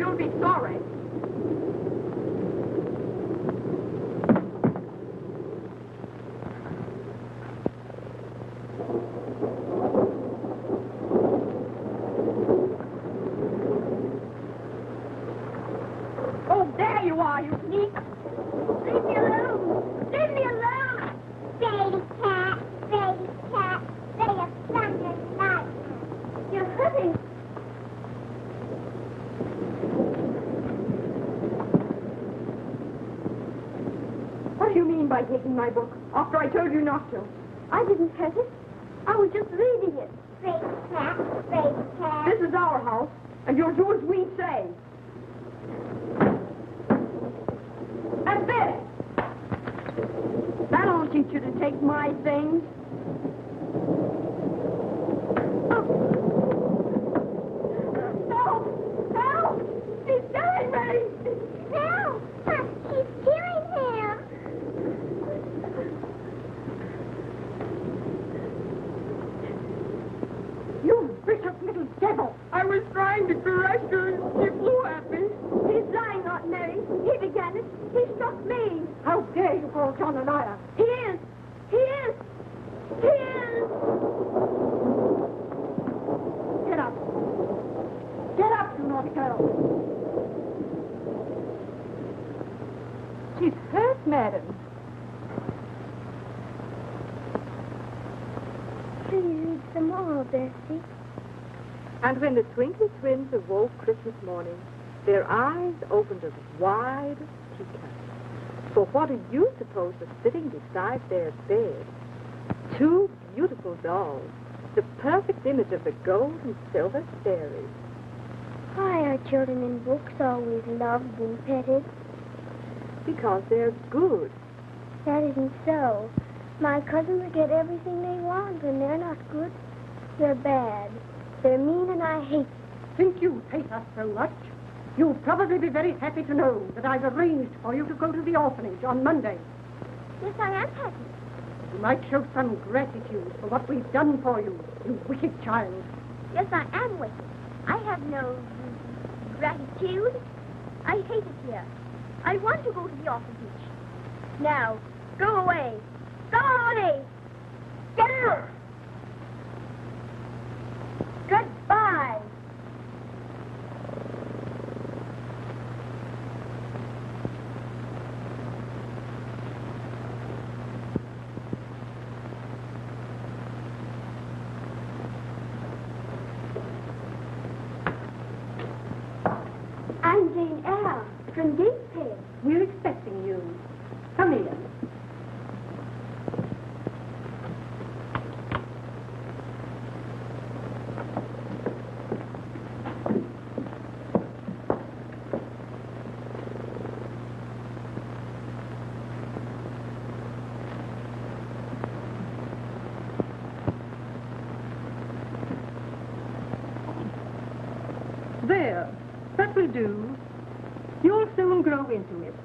you'll be sorry. Oh, there you are, you sneak. Leave me alone! Leave me alone! Baby cat, they have thunder and lightning. You're hurting. What do you mean by taking my book, after I told you not to? I didn't hurt it. I was just reading it. Baby cat, baby cat. This is our house, and you'll do as we say. That's it! That'll teach you to take my things. Help! Help! He's killing me! No! He's killing him! You vicious little devil! I was trying to caress you and she flew at me. He's lying, Aunt Mary. He began it. He struck me. How dare you call John a liar? He is. He is. He is. Get up. Get up, you naughty girl. She's hurt, madam. Please read some more, Bessie. And when the Twinkly Twins awoke Christmas morning, their eyes opened as wide as teacups. For what do you suppose was sitting beside their bed? Two beautiful dolls, the perfect image of the gold and silver fairies. Why are children in books always loved and petted? Because they're good. That isn't so. My cousins get everything they want, and they're not good. They're bad. They're mean, and I hate them. Since you hate us so much, you'll probably be very happy to know that I've arranged for you to go to the orphanage on Monday. Yes, I am happy. You might show some gratitude for what we've done for you, you wicked child. Yes, I am wicked. I have no gratitude. I hate it here. I want to go to the orphanage. Now, go away. Go away. Get out. Goodbye. I'm Jane Eyre from Gateshead. We're expecting you. Come in. There. That will do. You'll soon grow into it.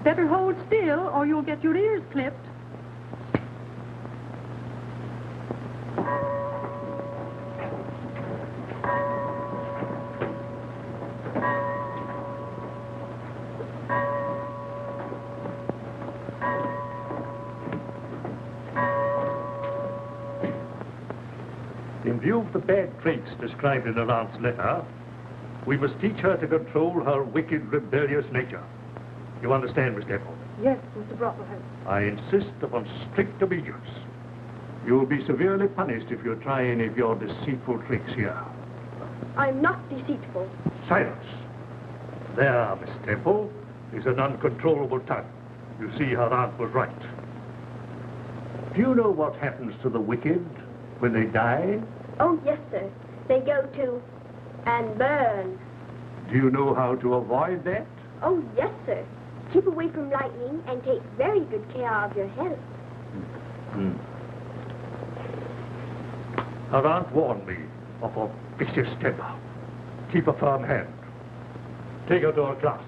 Better hold still, or you'll get your ears clipped. In view of the bad traits described in her aunt's letter, we must teach her to control her wicked, rebellious nature. You understand, Miss Temple? Yes, Mr. Brocklehurst. I insist upon strict obedience. You'll be severely punished if you try any of your deceitful tricks here. I'm not deceitful. Silence. There, Miss Temple, is an uncontrollable tongue. You see, her aunt was right. Do you know what happens to the wicked when they die? Oh, yes, sir. They go to and burn. Do you know how to avoid that? Oh, yes, sir. Keep away from lightning and take very good care of your health. Hmm. Her aunt warned me of a vicious temper. Keep a firm hand. Take her to her class.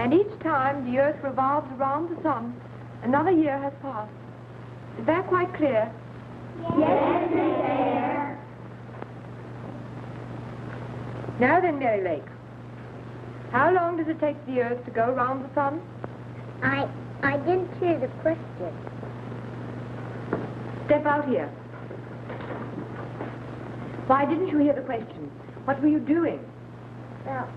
And each time the earth revolves around the sun, another year has passed. Is that quite clear? Yes, Miss Eyre. Now then, Mary Lake, how long does it take the earth to go round the sun? I didn't hear the question. Step out here. Why didn't you hear the question? What were you doing? Well,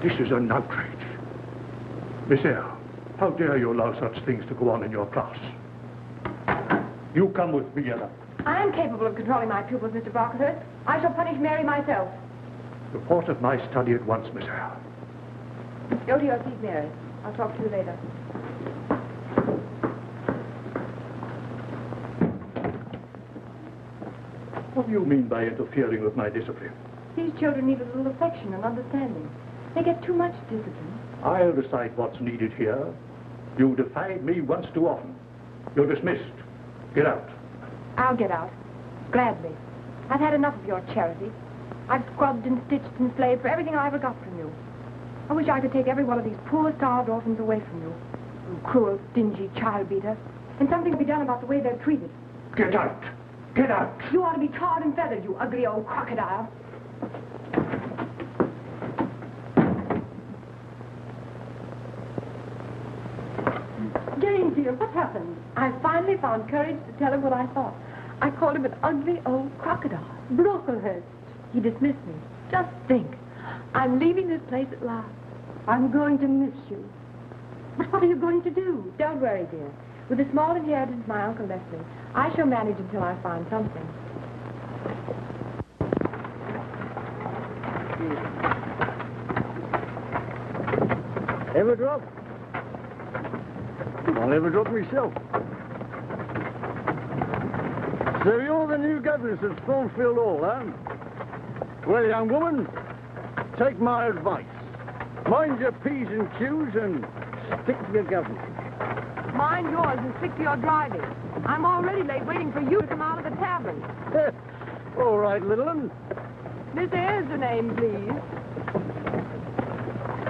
This is an outrage. Miss Eyre, how dare you allow such things to go on in your class? You come with me, Ella. I am capable of controlling my pupils, Mr. Brocklehurst. I shall punish Mary myself. Report of my study at once, Miss Eyre. Go to your seat, Mary. I'll talk to you later. What do you mean by interfering with my discipline? These children need a little affection and understanding. They get too much discipline. I'll decide what's needed here. You defied me once too often. You're dismissed. Get out. I'll get out. Gladly. I've had enough of your charity. I've scrubbed and stitched and slaved for everything I ever got from you. I wish I could take every one of these poor starved orphans away from you. You cruel, stingy child beater. And something to be done about the way they're treated. Get out. Get out. You ought to be tarred and feathered, you ugly old crocodile. Jane, dear, what happened? I finally found courage to tell him what I thought. I called him an ugly old crocodile. Brocklehurst. He dismissed me. Just think. I'm leaving this place at last. I'm going to miss you. But what are you going to do? Don't worry, dear. With the small inheritance my uncle left me, I shall manage until I find something. Ever drop? I'll never drop myself. So you're the new governess of Thornfield Hall, huh? Well, young woman, take my advice. Mind your P's and Q's and stick to your governess. Mind yours and stick to your driving. I'm already late waiting for you to come out of the tavern. All right, little one. Miss Eyre's the name, please.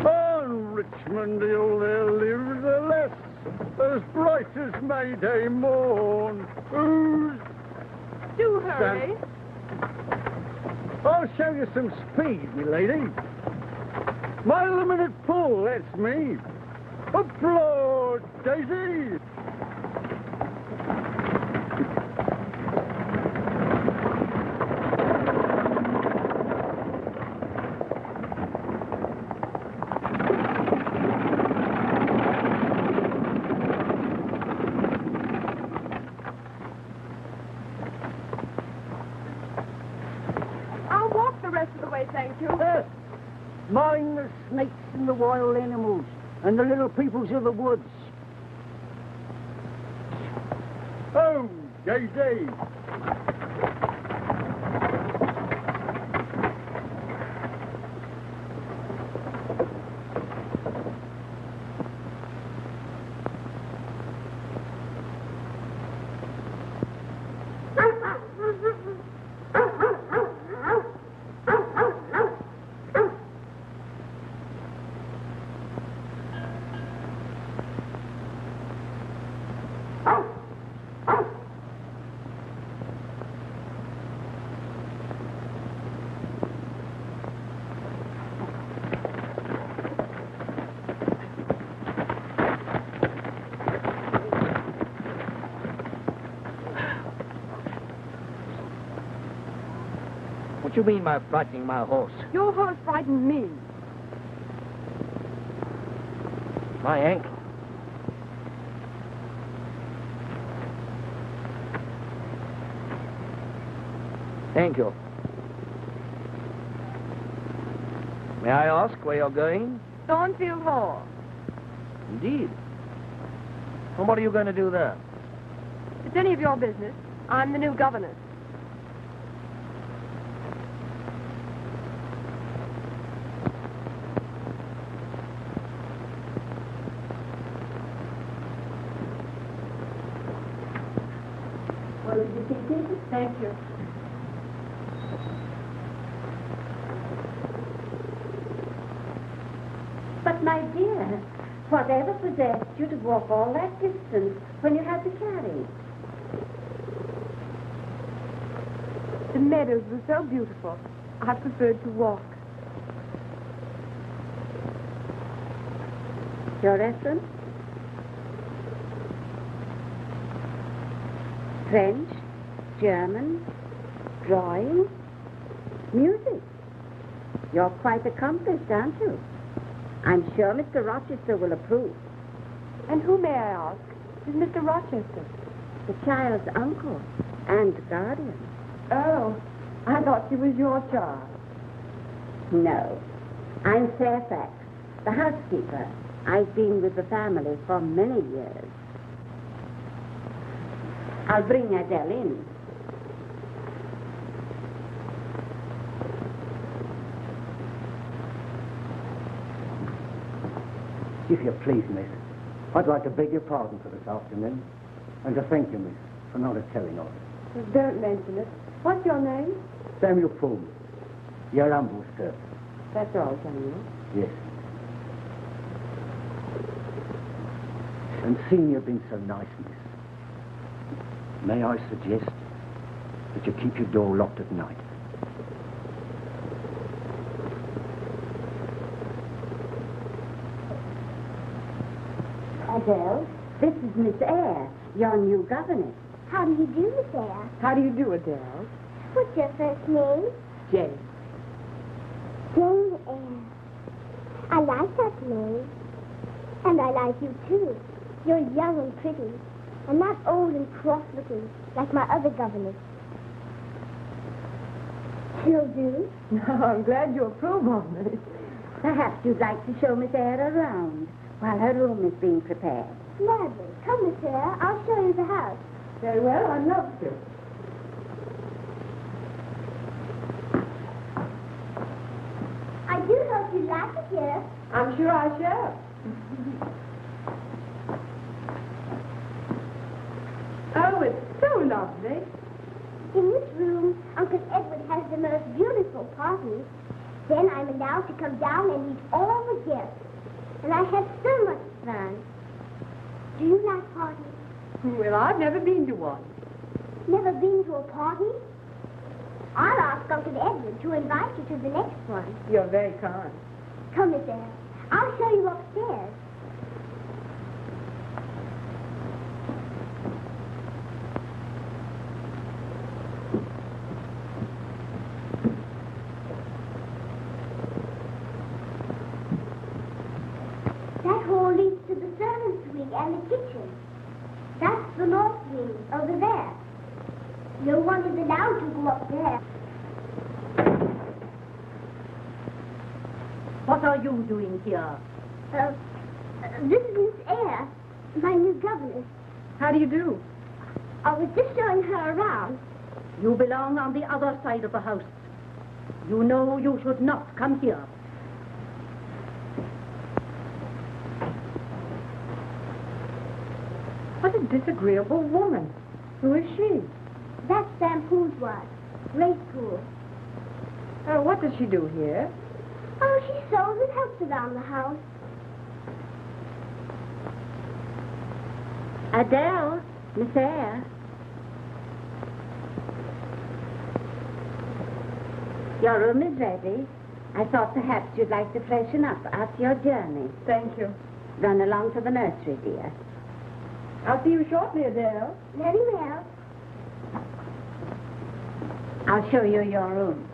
On Richmond Hill there lives a lass as bright as May Day morn. Who's... Do hurry. I'll show you some speed, me lady. My limited pull, that's me. Applaud, Daisy! I'll walk the rest of the way, thank you. Mind the snakes and the wild animals and the little peoples of the woods. Oh, Daisy! What you mean by frightening my horse? Your horse frightened me. My ankle. Thank you. May I ask where you're going? Thornfield Hall. Indeed. And what are you going to do there? It's any of your business. I'm the new governess. Well, did you see this? Thank you. My dear, whatever possessed you to walk all that distance when you had the carriage? The meadows were so beautiful. I preferred to walk. Your lesson? French, German, drawing, music. You're quite accomplished, aren't you? I'm sure Mr. Rochester will approve. And who, may I ask, is Mr. Rochester? The child's uncle and guardian. Oh, I thought she was your child. No, I'm Fairfax, the housekeeper. I've been with the family for many years. I'll bring Adele in. If you please, miss, I'd like to beg your pardon for this afternoon, and to thank you, miss, for not telling of it. Don't mention it. What's your name? Samuel Poole, your humble servant. That's all, Samuel. Yes. And seeing you've been so nice, miss, may I suggest that you keep your door locked at night? Adele, this is Miss Eyre, your new governess. How do you do, Miss Eyre? How do you do, Adele? What's your first name? Jane. Jane Eyre. I like that name. And I like you, too. You're young and pretty, and not old and cross-looking like my other governess. She'll do. I'm glad you approve of me. Perhaps you'd like to show Miss Eyre around while her room is being prepared. Gladly. Come, Miss Eyre. I'll show you the house. Very well, I'd love to. I do hope you like it here. I'm sure I shall. Oh, it's so lovely. In this room, Uncle Edward has the most beautiful parties. Then I'm allowed to come down and meet all the guests. And I have so much fun. Do you like parties? Well, I've never been to one. Never been to a party? I'll ask Uncle Edward to invite you to the next one. You're very kind. Come, Miss Eyre. I'll show you upstairs. That hall leads to the servants' wing and the kitchen. That's the north wing over there. No one is allowed to go up there. What are you doing here? This is Miss Eyre, my new governess. How do you do? I was just showing her around. You belong on the other side of the house. You know you should not come here. What a disagreeable woman. Who is she? That's Sam Poole's wife, Grace Poole. What does she do here? Oh, she sews and helps around the house. Adele, Miss Eyre. Your room is ready. I thought perhaps you'd like to freshen up after your journey. Thank you. Run along to the nursery, dear. I'll see you shortly, Adele. Very well. I'll show you your room.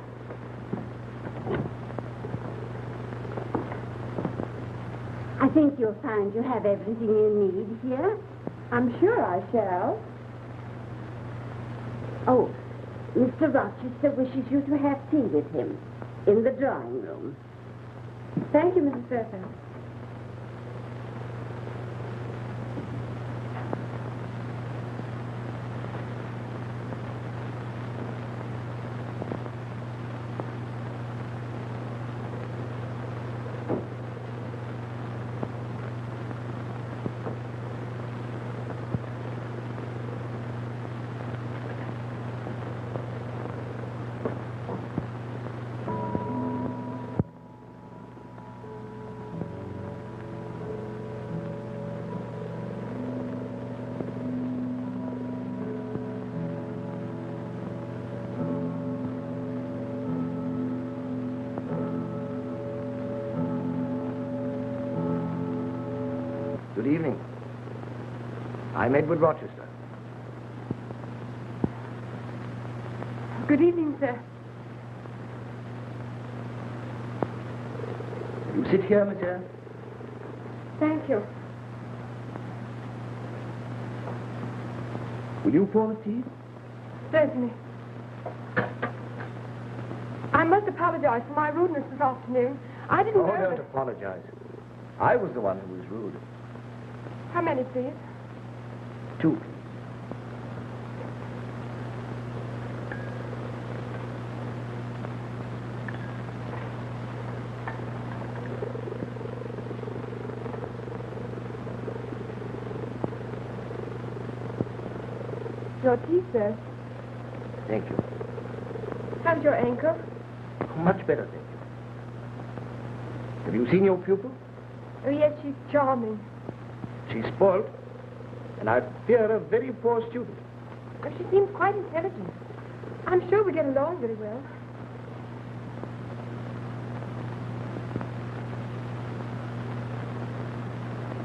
I think you'll find you have everything you need here. I'm sure I shall. Oh, Mr. Rochester wishes you to have tea with him in the drawing room. Thank you, Mrs. Fairfax. Good evening. I'm Edward Rochester. Good evening, sir. You sit here, monsieur. Thank you. Will you pour the tea? Certainly. I must apologize for my rudeness this afternoon. I didn't know Don't that... apologize. I was the one who was rude. How many, please? 2. Your tea, sir. Thank you. How's your ankle? Much better, thank you. Have you seen your pupil? Oh, yes, she's charming. She's spoiled, and I fear a very poor student. Oh, she seems quite intelligent. I'm sure we get along very well.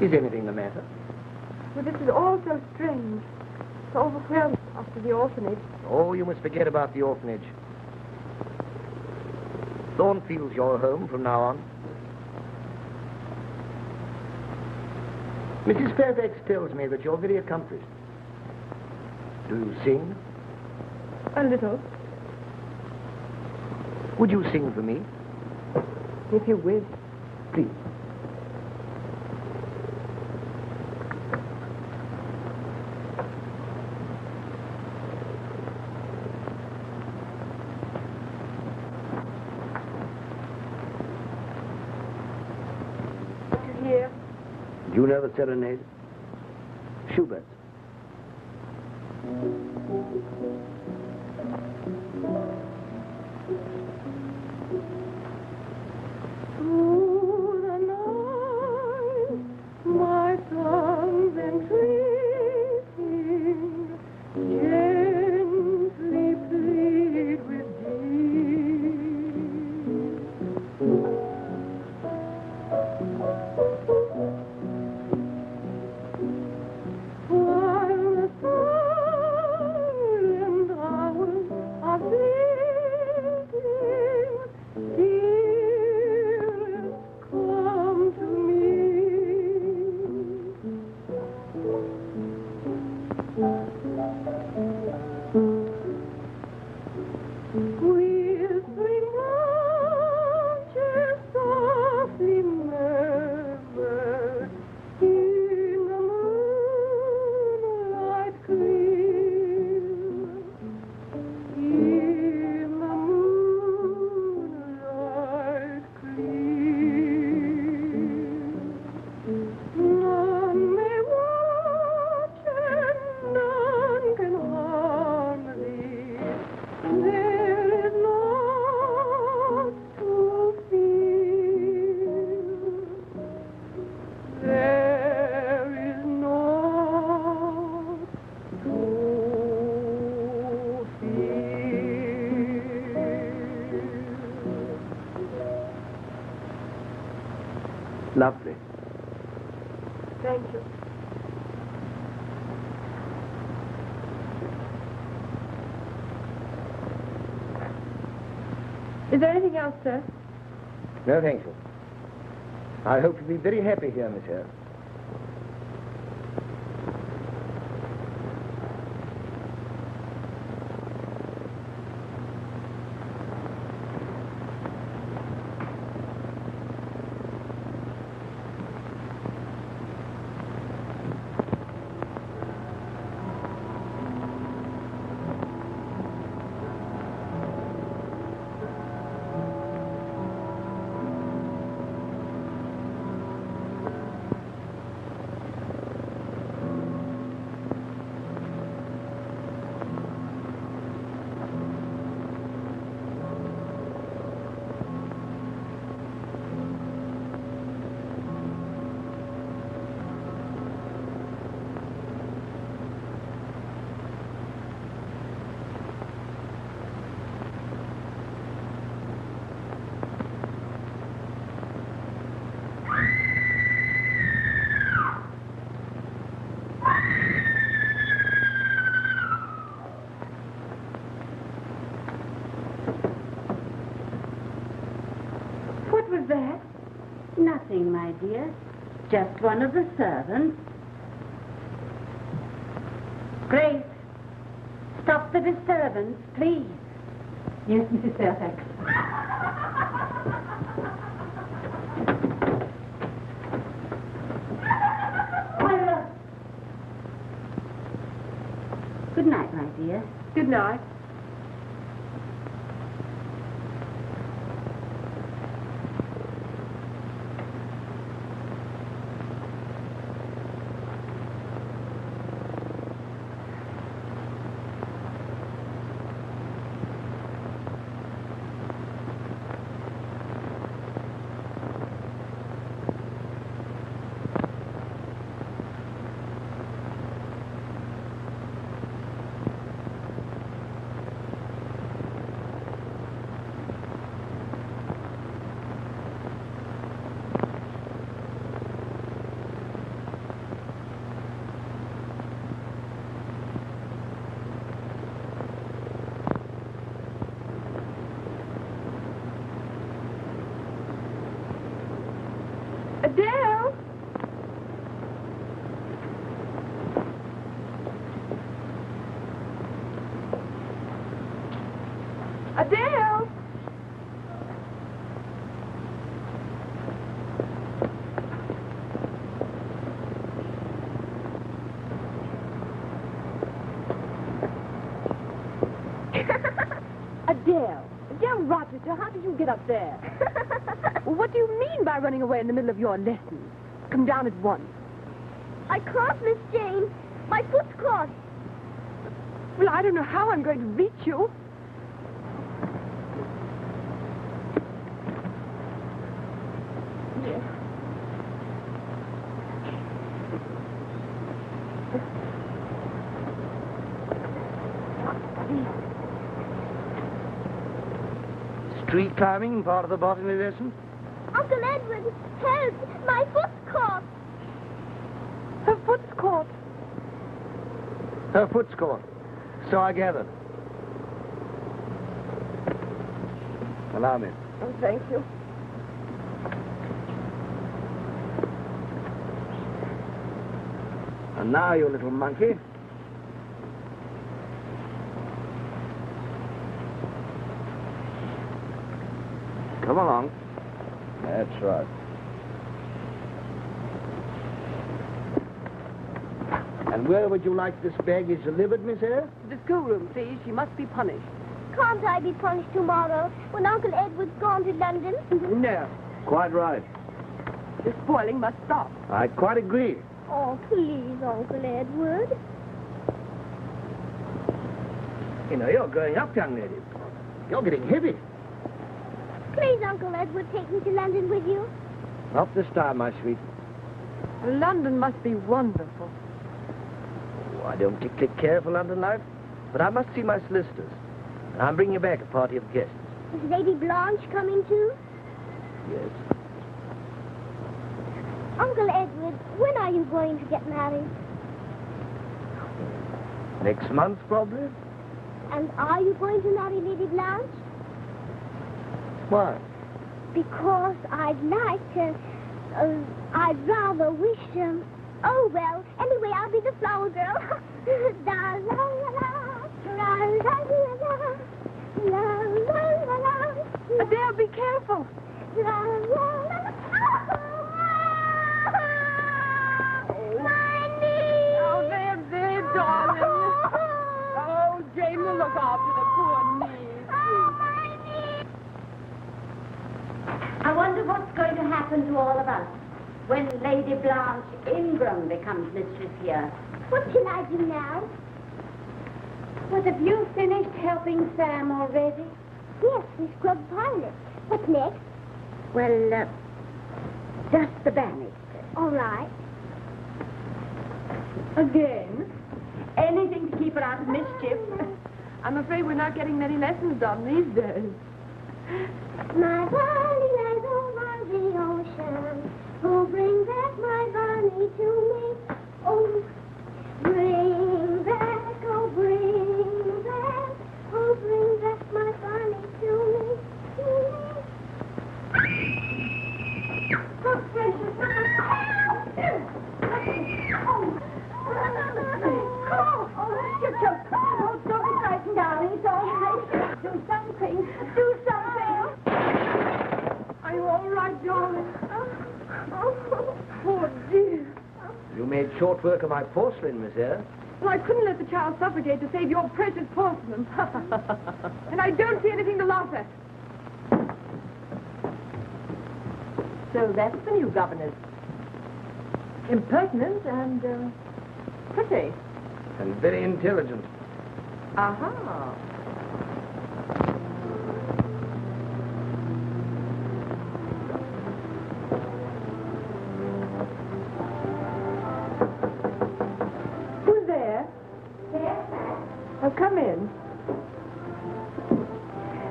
Is anything the matter? Well, this is all so strange. So overwhelmed after the orphanage. Oh, you must forget about the orphanage. Thornfield's your home from now on. Mrs. Fairfax tells me that you're very accomplished. Do you sing? A little, Would you sing for me? if you wish. Please. Here. Do you know the serenade? Schubert's. Through the night, my songs entreating, gently plead with while the silent hours are fleeting, dearest, come to me. Whispering branches softly murmur in the moonlight clear. In the moonlight clear. None may watch and none can harm thee. There is naught to fear. There is naught to fear. Lovely. Thank you. Is there anything else, sir? No, thank you. I hope you'll be very happy here, monsieur. was that? Nothing, my dear. Just one of the servants. Grace, stop the disturbance, please. Yes, Mrs. Fairfax. Good night, my dear. Good night. Adele! Adele! Adele! Adele Rochester, how did you get up there? Well, what do you mean by running away in the middle of your lesson? Come down at once. I can't, Miss Jane. My foot's caught. Well, I don't know how I'm going to reach you. Yes. Street climbing, part of the botany lesson? Uncle Edward, help! My foot's caught. Her foot's caught. Her foot's caught. So I gathered. Allow me. Oh, thank you. And now, you little monkey. Come along. That's right. And where would you like this baggage delivered, Miss Eyre? To the schoolroom, please. She must be punished. Can't I be punished tomorrow when Uncle Edward's gone to London? No. Quite right. The spoiling must stop. I quite agree. Oh, please, Uncle Edward. You know, you're growing up, young lady. You're getting heavy. Please, Uncle Edward, take me to London with you. Not this time, my sweet. London must be wonderful. Oh, I don't particularly care for London life, but I must see my solicitors. And I'm bringing back a party of guests. Is Lady Blanche coming too? Yes. Uncle Edward, when are you going to get married? Next month, probably. And are you going to marry Lady Blanche? Why? Because I'd like to... I'd rather wish him... Oh, well, anyway, I'll be the flower girl. La, la, la, la, la, la, la, la, la, la, la. Adele, be careful. La, la, la, la. My knee! Oh, there, darling. Oh, Jane will look after the poor knees. My knee! I wonder what's going to happen to all of us when Lady Blanche Ingram becomes mistress here. What shall I do now? What, have you finished helping Sam already? Yes, we scrubbed pilot. What next? Well, just the banister. All right. Again? Anything to keep her out of mischief. I'm afraid we're not getting many lessons done these days. My bunny lies over the ocean. Oh, bring back my bunny to me. Oh, bring back, oh, bring back. Oh, bring back my bunny to me. short work of my porcelain, Miss Eyre. Well, I couldn't let the child suffocate to save your precious porcelain. And I don't see anything to laugh at. So that's the new governess. Impertinent and pretty. And very intelligent. Aha. Who's there? Oh, come in.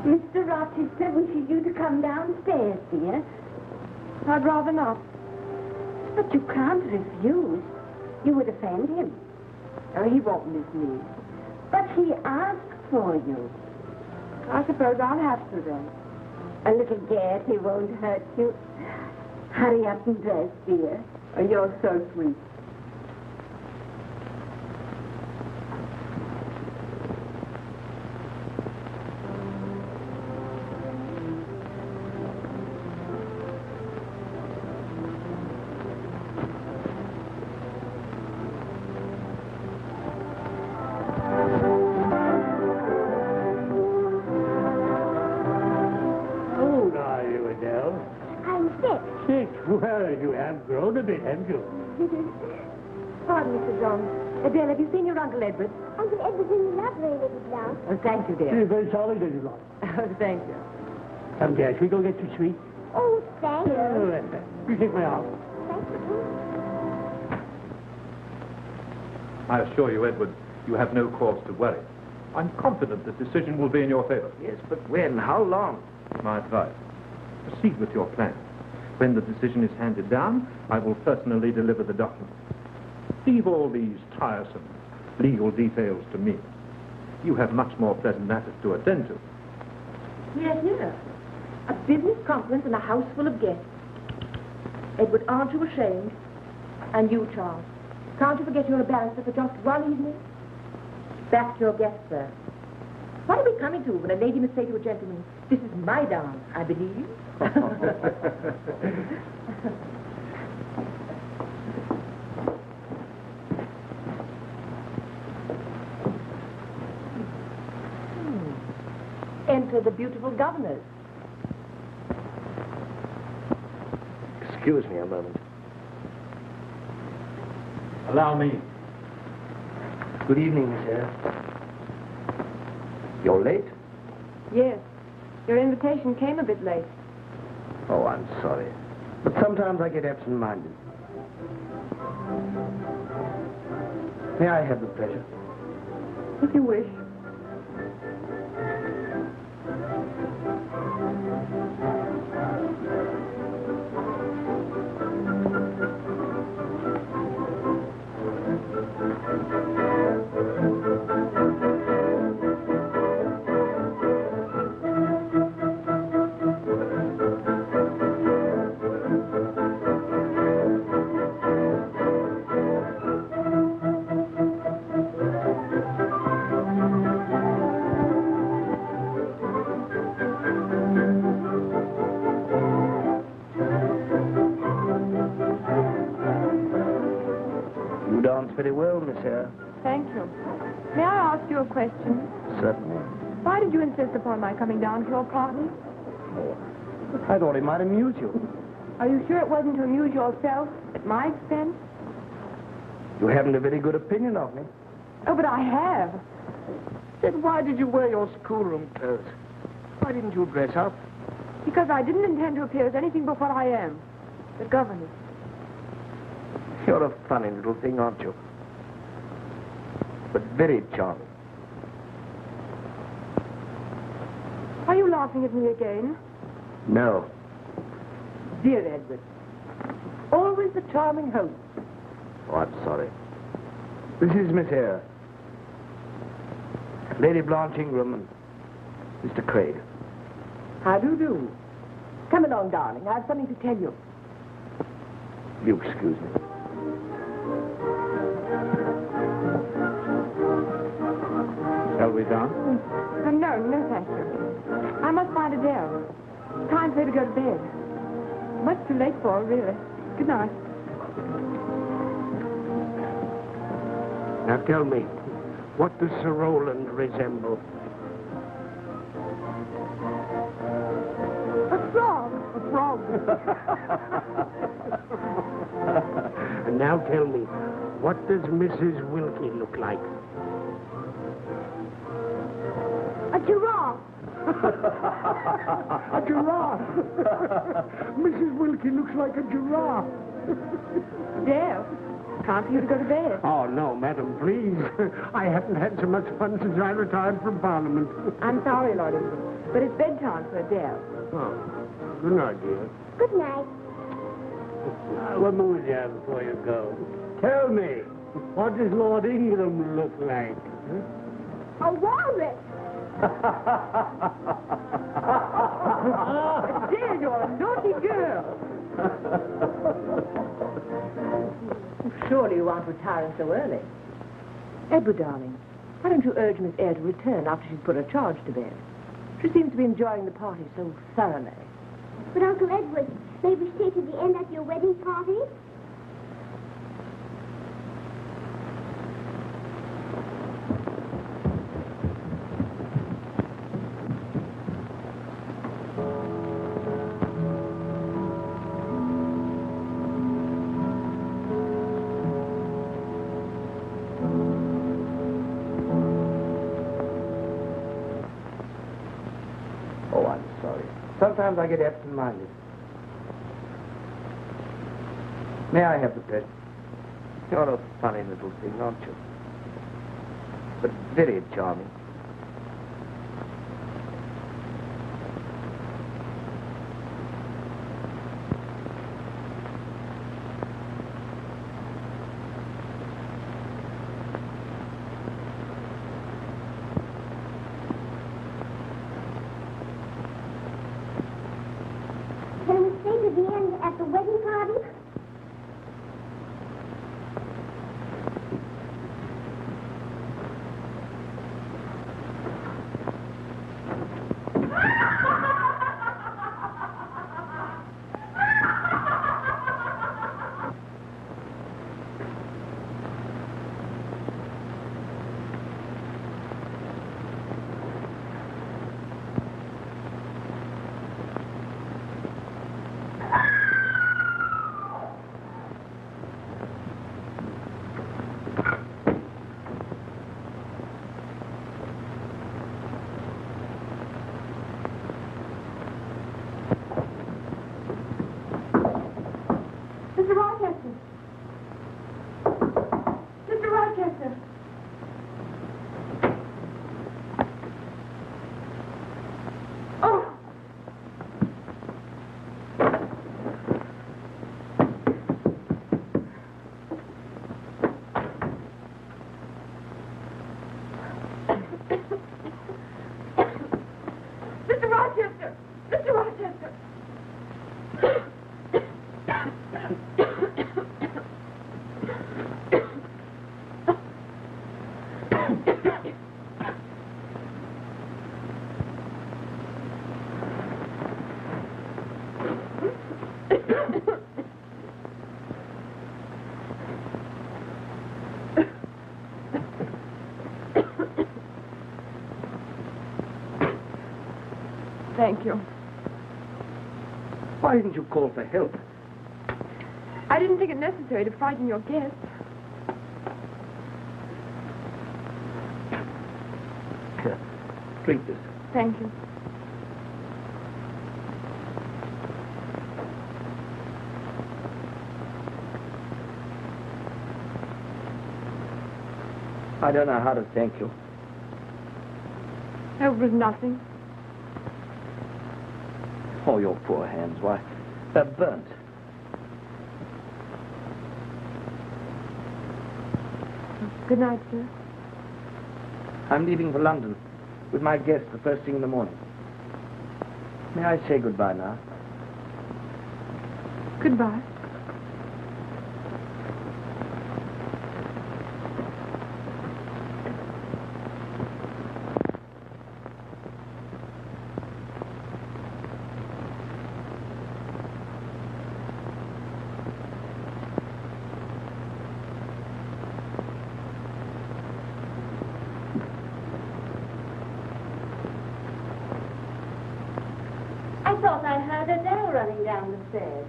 Mr. Rochester wishes you to come downstairs, dear. I'd rather not. But you can't refuse. You would offend him. Oh, he won't miss me. But he asked for you. I suppose I'll have to then. A little gaiety won't hurt you. Hurry up and dress, dear. Oh, you're so sweet. Well, you have grown a bit, haven't you? Pardon, Mr. John. Adele, have you seen your Uncle Edward? Uncle Edward's in the library, Lady Blanche. Oh, thank you, dear. You're very sorry, Lady Blanche. Oh, thank you. Come, dear, shall we go get some sweets? Oh, thank you. Oh, that's right. You take my arm. Thank you. I assure you, Edward, you have no cause to worry. I'm confident the decision will be in your favor. Yes, but when? How long? My advice, proceed with your plan. When the decision is handed down, I will personally deliver the document. Leave all these tiresome legal details to me. You have much more pleasant matters to attend to. Yes, yes. A business conference in a house full of guests. Edward, aren't you ashamed? And you, Charles. Can't you forget you're a barrister for just one evening? Back to your guests, sir. What are we coming to when a lady must say to a gentleman, "This is my dance, I believe"? Enter the beautiful governess. Excuse me a moment. Allow me. Good evening, Miss Eyre. You're late? Yes. Your invitation came a bit late. Oh, I'm sorry. But sometimes I get absent-minded. May I have the pleasure? If you wish. You dance very well, Miss Eyre. Thank you. May I ask you a question? Certainly. Why did you insist upon my coming down to your party? I thought it might amuse you. Are you sure it wasn't to amuse yourself at my expense? You haven't a very good opinion of me. Oh, but I have. Then why did you wear your schoolroom clothes? Why didn't you dress up? Because I didn't intend to appear as anything but what I am. The governess. You're a funny little thing, aren't you? But very charming. Are you laughing at me again? No. Dear Edward. Always the charming host. Oh, I'm sorry. This is Miss Eyre. Lady Blanche Ingram and Mr. Craig. How do you do? Come along, darling. I have something to tell you. You excuse me. Shall we dance? No, thank you. I must find Adele. Time for her to go to bed. Much too late for her, really. Good night. Now tell me, what does Sir Roland resemble? A frog. A frog. And now tell me, what does Mrs. Wilkie look like? A giraffe. A giraffe. Mrs. Wilkie looks like a giraffe. Dale, time for you to go to bed. Oh, no, madam, please. I haven't had so much fun since I retired from Parliament. I'm sorry, Lord England, but it's bedtime for Adele. Oh, good night, dear. Good night. One more job before you go. Tell me, what does Lord Ingram look like? A walrus. Adele, you're a naughty girl. Surely you aren't retiring so early. Edward, darling, why don't you urge Miss Eyre to return after she's put her charge to bed? She seems to be enjoying the party so thoroughly. But Uncle Edward, may we stay to the end at your wedding party? Oh, I'm sorry. Sometimes I get absent-minded. May I have the bread? You're a funny little thing, aren't you? But very charming. Can we stay to the end at the wedding party? Mr. Rochester. Mr. Rochester. Oh! Mr. Rochester! Mr. Rochester! Thank you. Why didn't you call for help? I didn't think it necessary to frighten your guests. Here, drink this. Thank you. I don't know how to thank you. It was nothing. Oh, your poor hands, why, they're burnt. Good night, sir. I'm leaving for London with my guest the first thing in the morning. May I say goodbye now? Goodbye. thought I heard Adele running down the stairs.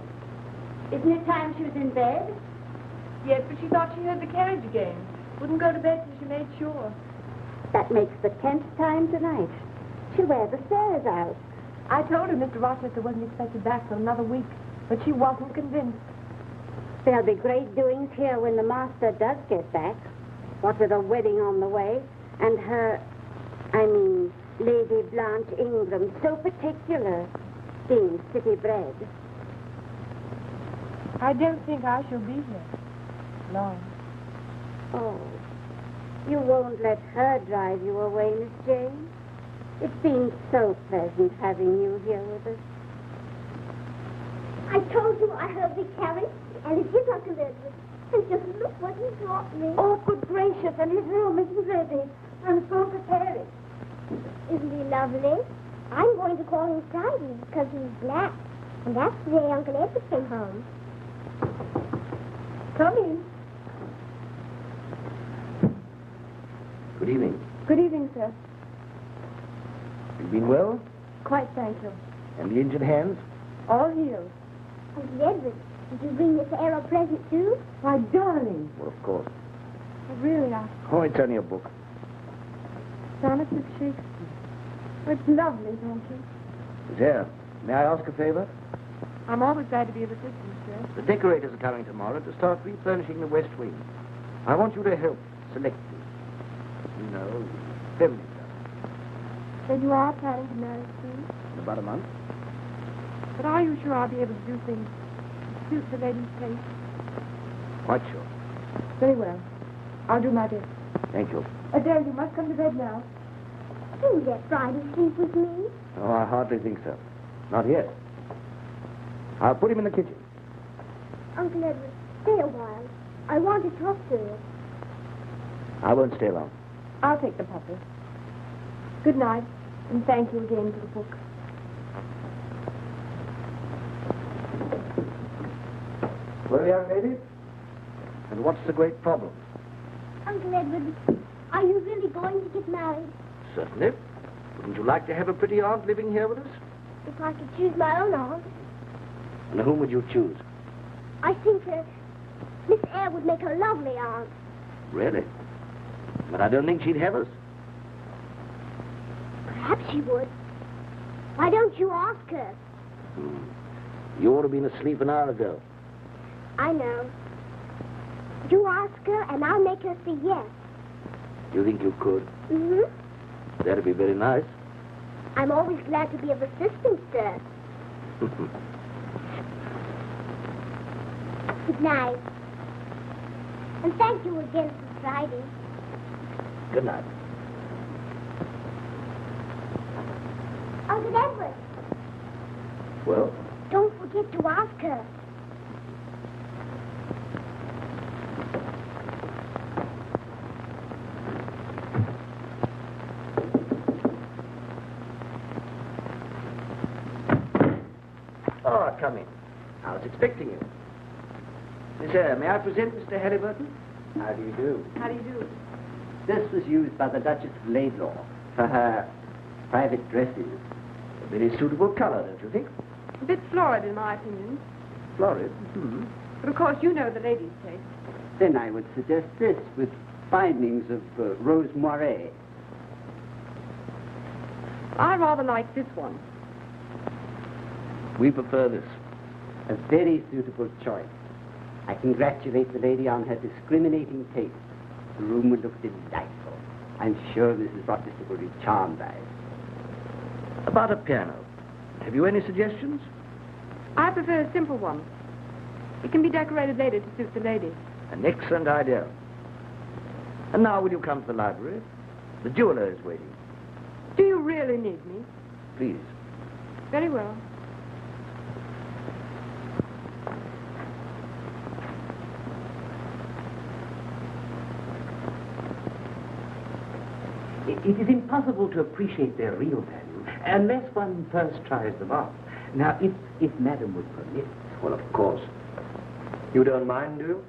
Isn't it time she was in bed? Yes, but she thought she heard the carriage again. Wouldn't go to bed till she made sure. That makes the 10th time tonight. She'll wear the stairs out. I told her Mr. Rochester wasn't expected back for another week, but she wasn't convinced. There'll be great doings here when the master does get back. What with a wedding on the way, and Lady Blanche Ingram, so particular, being city bred. I don't think I shall be here long. Oh, you won't let her drive you away, Miss Jane? It's been so pleasant having you here with us. I told you I heard the carriage, and it is Uncle Edward. And just look what he brought me. Oh, good gracious, and his room isn't ready. I was going to prepare it. Isn't he lovely? I'm going to call him Friday because he's black. And that's the day Uncle Edward came home. Come in. Good evening. Good evening, sir. You've been well? Quite, thank you. And the injured hands? All healed. Uncle Edward, did you bring Miss Eyre a present too? Why, darling. Well, of course. Really, Oh, it's only a book. Sonnets of Shakespeare. Oh, it's lovely, don't you? Miss Eyre, may I ask a favor? I'm always glad to be of assistance, sir. The decorators are coming tomorrow to start refurnishing the West Wing. I want you to help select these. You know, feminine stuff. Then you are planning to marry soon? In about a month. But are you sure I'll be able to do things to suit the lady's taste? Quite sure. Very well. I'll do my best. Thank you. Adele, you must come to bed now. Do let Friday sleep with me. Oh, I hardly think so. Not yet. I'll put him in the kitchen. Uncle Edward, stay a while. I want to talk to you. I won't stay long. I'll take the puppy. Good night, and thank you again for the book. Well, young lady? And what's the great problem? Uncle Edward, are you really going to get married? Certainly. Wouldn't you like to have a pretty aunt living here with us? If I could choose my own aunt. And whom would you choose? I think Miss Eyre would make a lovely aunt. Really? But I don't think she'd have us. Perhaps she would. Why don't you ask her? You ought to have been asleep an hour ago. I know. You ask her, and I'll make her say yes. You think you could? Mm-hmm. That'd be very nice. I'm always glad to be of assistance, sir. Good night. And thank you again for Friday. Good night. Uncle Edward, Well? don't forget to ask her. Oh, come in. I was expecting you. Miss Eyre, may I present Mr. Halliburton? How do you do? How do you do? This was used by the Duchess of Laidlaw for her private dresses. A very suitable color, don't you think? A bit florid, in my opinion. Florid? But of course, you know the lady's taste. Then I would suggest this with bindings of rose moiré. I rather like this one. We prefer this. A very suitable choice. I congratulate the lady on her discriminating taste. The room would look delightful. I'm sure Mrs. Rochester will be charmed by it. About a piano. Have you any suggestions? I prefer a simple one. It can be decorated later to suit the lady. An excellent idea. And now will you come to the library? The jeweler is waiting. Do you really need me? Please. Very well. It is impossible to appreciate their real value unless one first tries them on. Now, if Madam would permit... Well, of course. You don't mind, do you?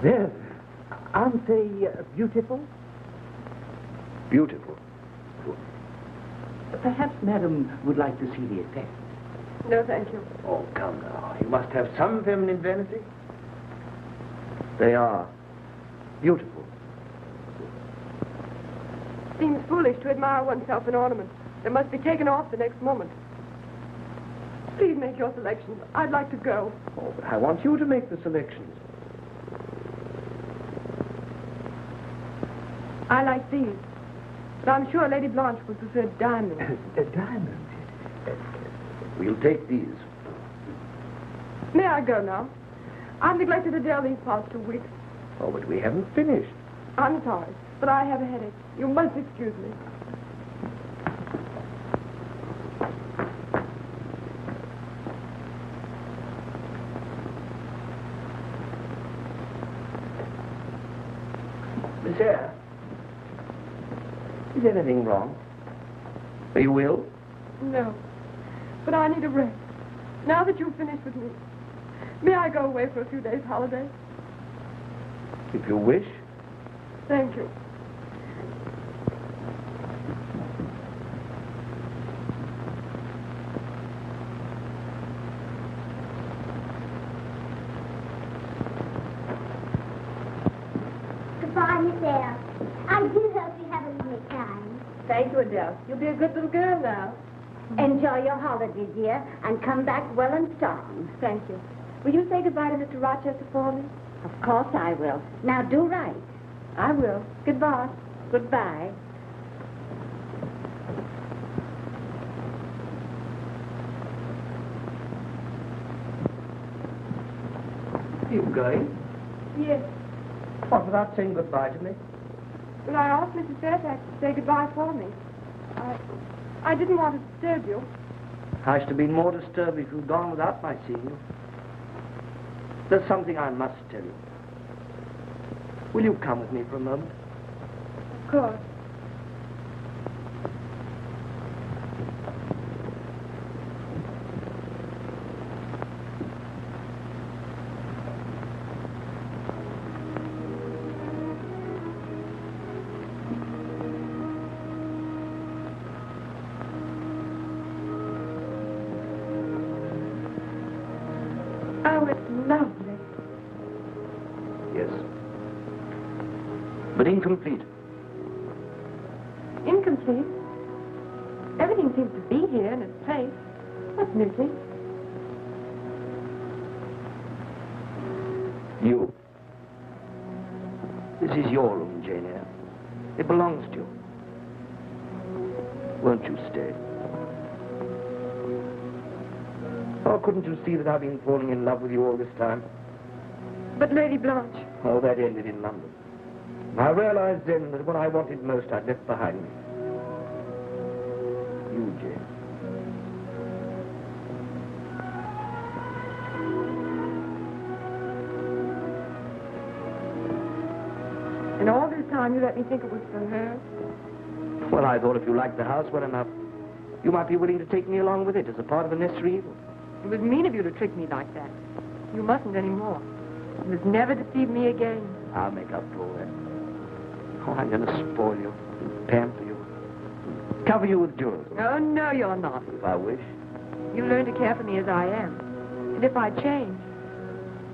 Yes. Aren't they beautiful? Beautiful. Perhaps Madam would like to see the effect. No, thank you. Oh, come now. You must have some feminine vanity. They are beautiful. Seems foolish to admire oneself in ornaments. They must be taken off the next moment. Please make your selections. I'd like to go. Oh, but I want you to make the selections. I like these. But I'm sure Lady Blanche would prefer diamonds. Diamonds? We'll take these. May I go now? I've neglected Adele these past 2 weeks. Oh, but we haven't finished. I'm sorry, but I have a headache. You must excuse me. Miss Eyre, is anything wrong? Are you ill? No, but I need a rest. Now that you've finished with me, may I go away for a few days' holiday? If you wish. Thank you. Goodbye, Miss Eyre. I do hope you have a lovely time. Thank you, Adele. You'll be a good little girl now. Enjoy your holiday, dear, and come back well and strong. Thank you. Will you say goodbye to Mr. Rochester for me? Of course I will. Now do right. I will. Goodbye. Goodbye. Are you going? Yes. What, without saying goodbye to me? But I asked Mrs. Fairfax to say goodbye for me. I didn't want to disturb you. I should have been more disturbed if you'd gone without my seeing you. There's something I must tell you. Will you come with me for a moment? Of course. Oh, it's lovely. Yes. But incomplete. Incomplete. Everything seems to be here in its place. What's missing? You. This is your room, Jane Eyre. It belongs to you. Won't you stay? Oh, couldn't you see that I've been falling in love with you all this time? But Lady Blanche. Oh, that ended in London. I realized then that what I wanted most I'd left behind me. You, Jane. And all this time you let me think it was for her? Well, I thought if you liked the house well enough, you might be willing to take me along with it as a part of a necessary evil. It was mean of you to trick me like that. You mustn't anymore. You must never deceive me again. I'll make up for all that. Oh, I'm going to spoil you, pamper you, cover you with jewels. Oh, no, you're not. If I wish. You learn to care for me as I am. And if I change,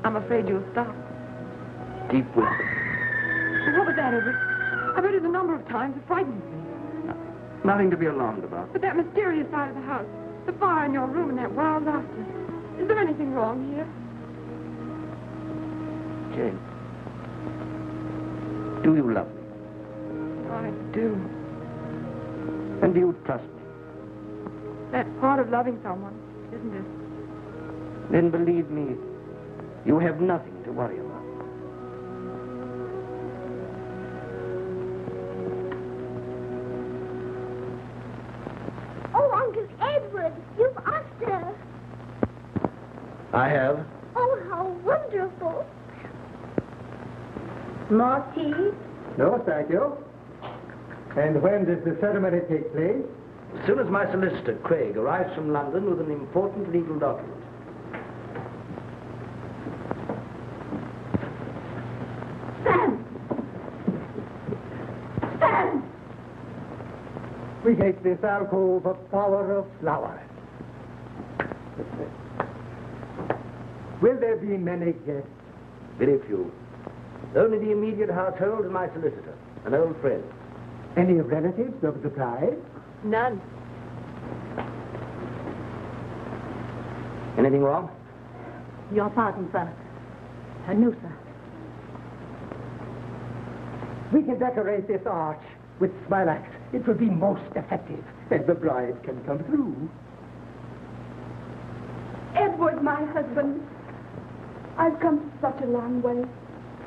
I'm afraid you'll stop. Deep wisdom. What was that, Edward? I've heard it a number of times. It frightens me. Nothing to be alarmed about. But that mysterious side of the house, the fire in your room and that wild laughter. Is there anything wrong here? Jane, do you love me? I do. And do you trust me? That's part of loving someone, isn't it? Then believe me, you have nothing to worry about. Oh, Uncle Edward, you've asked her. I have. Oh, how wonderful. More tea? No, thank you. And when does the ceremony take place? As soon as my solicitor, Craig, arrives from London with an important legal document. We hate this alcove a power of flowers. Will there be many guests? Very few. Only the immediate household and my solicitor, an old friend. Any relatives of the bride? None. Anything wrong? Your pardon, sir. No, sir. We can decorate this arch with smilax. It will be most effective, and the bride can come through. Edward, my husband, I've come such a long way.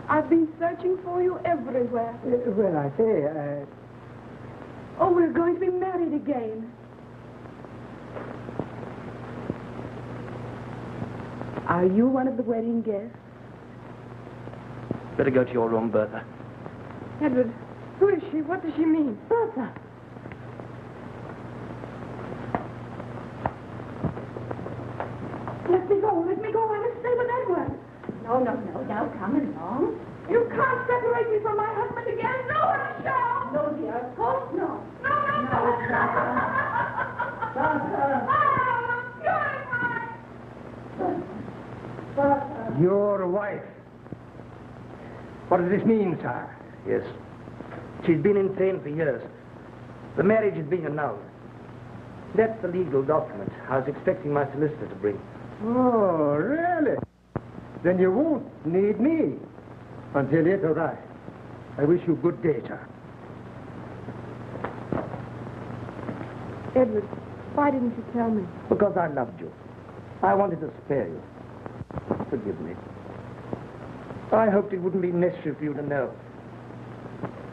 I've been searching for you everywhere. Well, I say, Oh, we're going to be married again. Are you one of the wedding guests? Better go to your room, Bertha. Edward, who is she? What does she mean? Bertha. Let me go. Let me go. I must stay with Edward. No, now come along. You can't separate me from my husband again. No one shall. No, dear, of course not. No, Bertha. your wife. What does this mean, sir? Yes. She's been insane for years. The marriage is being annulled. That's the legal document I was expecting my solicitor to bring. Oh, really? Then you won't need me until it arrives. I wish you good day, sir. Edward, why didn't you tell me? Because I loved you. I wanted to spare you. Forgive me. I hoped it wouldn't be necessary for you to know.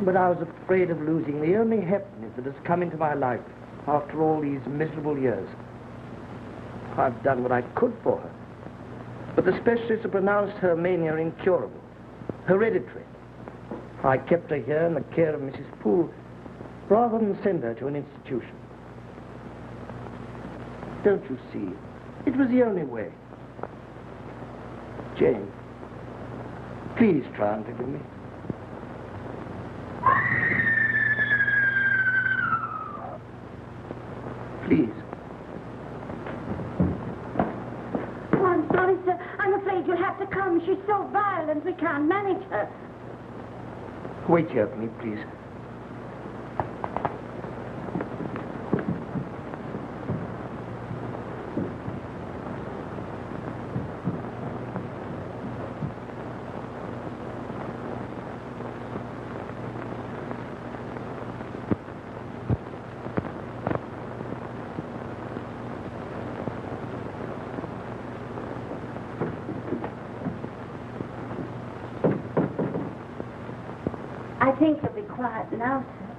But I was afraid of losing the only happiness that has come into my life after all these miserable years. I've done what I could for her. But the specialists have pronounced her mania incurable, hereditary. I kept her here in the care of Mrs. Poole rather than send her to an institution. Don't you see? It was the only way. Jane, please try and forgive me. Please. Oh, I'm sorry, sir. I'm afraid you'll have to come. She's so violent, we can't manage her. Wait here for me, please. I think you'll be quiet now, sir.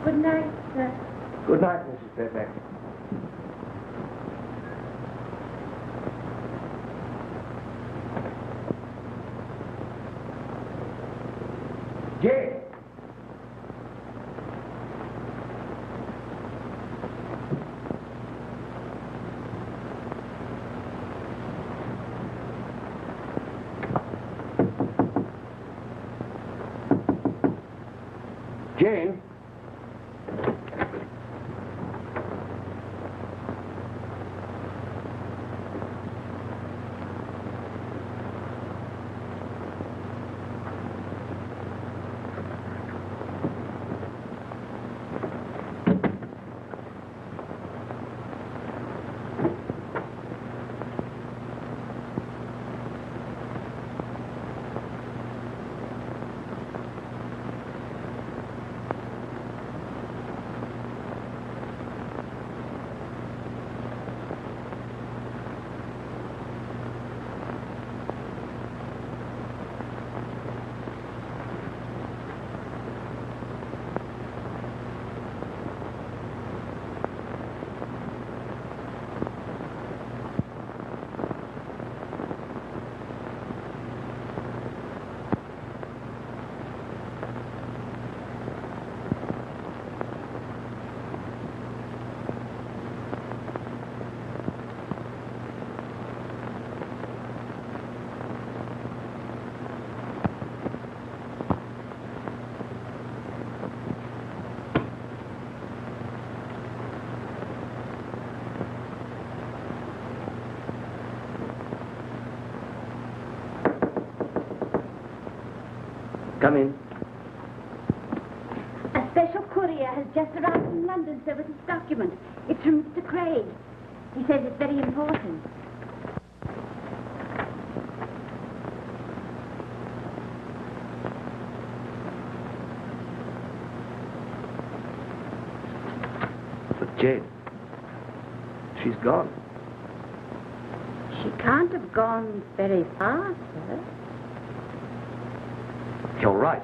Good night, sir. Good night, Mrs. Fairfax. Jane! Jane? Come in. A special courier has just arrived from London, sir, with his document. It's from Mr. Craig. He says it's very important. But Jane, she's gone. She can't have gone very far, sir. You're right.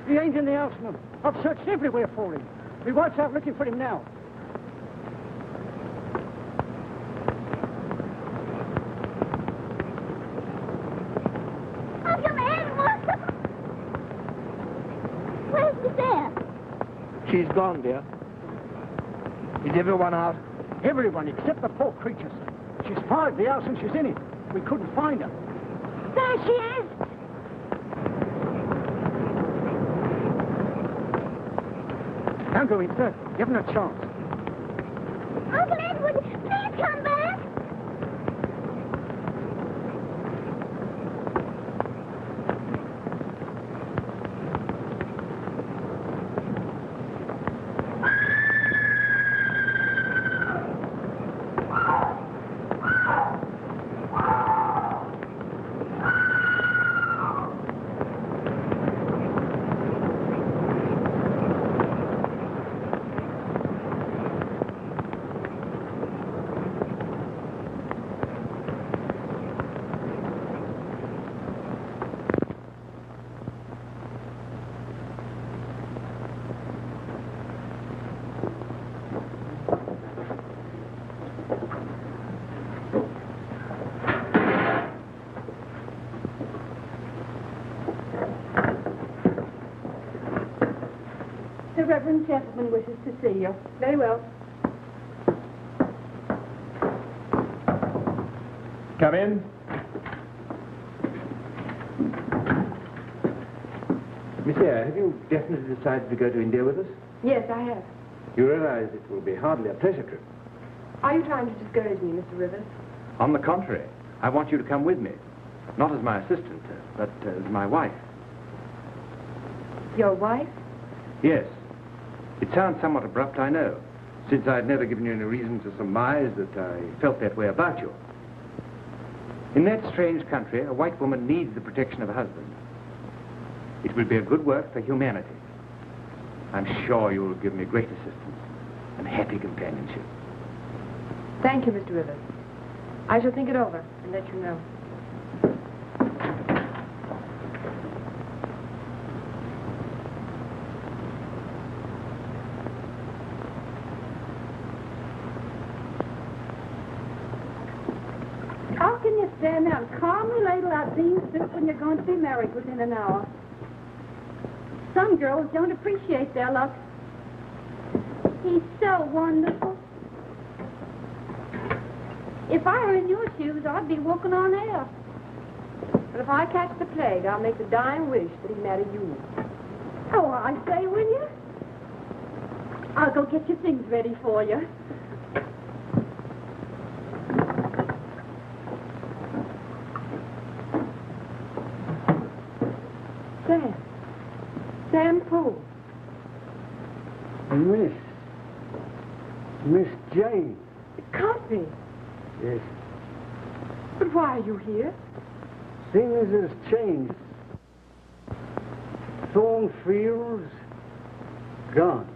He ain't in the house, ma'am. I've searched everywhere for him. My wife's out looking for him now. Uncle Edward! Where's Miss Eyre? She's gone, dear. Is everyone out? Everyone except the poor creature, sir. She's fired the house and she's in it. We couldn't find her. There she is! Don't go in, sir. You haven't a chance. Uncle Edward, please come back! The reverend gentleman wishes to see you. Very well. Come in. Miss Eyre, have you definitely decided to go to India with us? Yes, I have. You realize it will be hardly a pleasure trip. Are you trying to discourage me, Mr. Rivers? On the contrary, I want you to come with me. Not as my assistant, but as my wife. Your wife? Yes. It sounds somewhat abrupt, I know, since I'd never given you any reason to surmise that I felt that way about you. In that strange country, a white woman needs the protection of a husband. It will be a good work for humanity. I'm sure you will give me great assistance and happy companionship. Thank you, Mr. Rivers. I shall think it over and let you know. How can you stand there and calmly ladle out bean soup when you're going to be married within an hour? Some girls don't appreciate their luck. He's so wonderful. If I were in your shoes, I'd be walking on air. But if I catch the plague, I'll make the dying wish that he married you. Oh, I say, will you? I'll go get your things ready for you. Sam Poole. Miss Jane. It can't be. Yes. But why are you here? Things has changed. Thornfield's gone.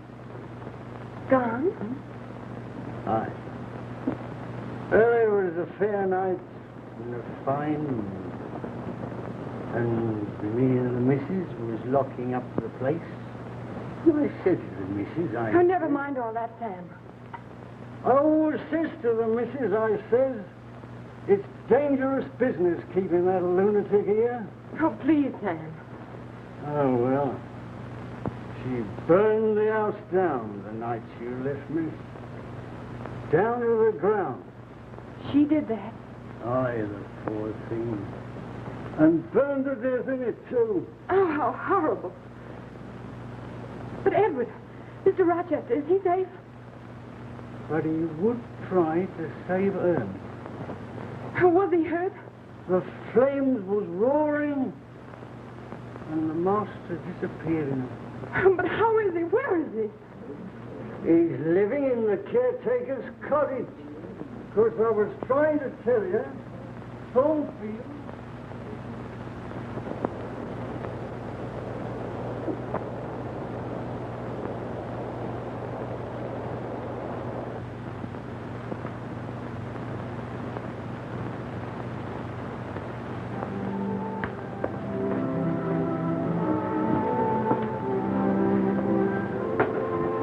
Gone? Aye. Earlier was a fair night and a fine moon. And me and the missus was locking up the place. I said to the missus, Oh, never mind all that, Sam. I always says to the missus, I says, it's dangerous business keeping that lunatic here. Oh, please, Sam. Oh, well. She burned the house down the night you left me. Down to the ground. She did that? Aye, the poor thing. And burned to death in it, too. Oh, how horrible. But Edward, Mr. Rochester, is he safe? But he would try to save Ern. Was he hurt? The flames was roaring, and the master disappearing. But how is he? Where is he? He's living in the caretaker's cottage. Of course, I was trying to tell you, Thornfield.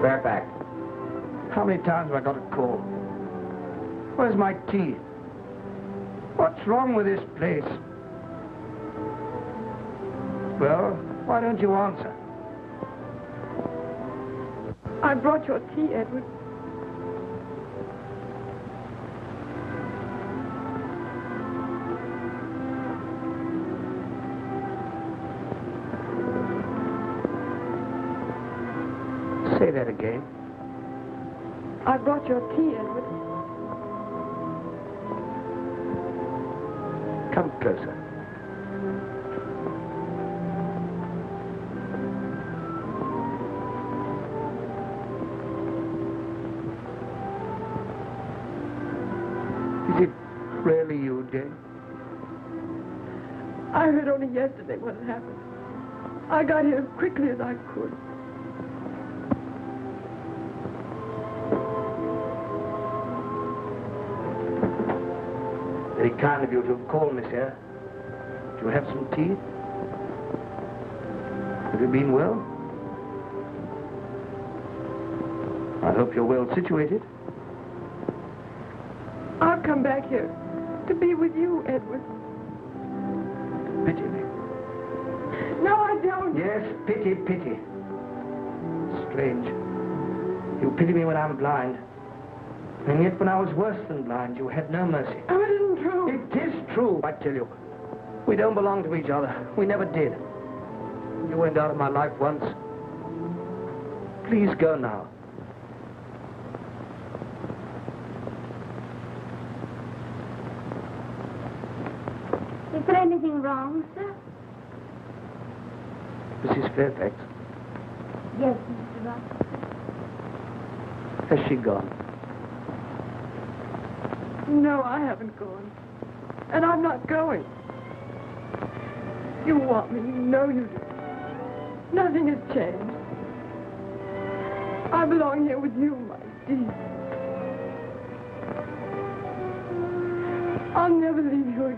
Fairfax. How many times have I got to call? Where's my key? What's wrong with this place? Well, why don't you answer? I brought your tea, Edward. Say that again. I brought your tea, Edward. Come closer. Is it really you, Jane? I heard only yesterday what had happened. I got here as quickly as I could. Very kind of you to have called me, sir. Do you have some tea? Have you been well? I hope you're well situated. I'll come back here to be with you, Edward. Pity me. No, I don't. Yes, pity, pity. Strange. You pity me when I'm blind. And yet when I was worse than blind, you had no mercy. Oh, it isn't true. It is true, I tell you. We don't belong to each other. We never did. You went out of my life once. Please go now. Is there anything wrong, sir? Mrs. Fairfax, Yes, Mr. Rochester. has she gone? No, I haven't gone. And I'm not going. You want me. You know you do. Nothing has changed. I belong here with you, my dear. I'll never leave you again.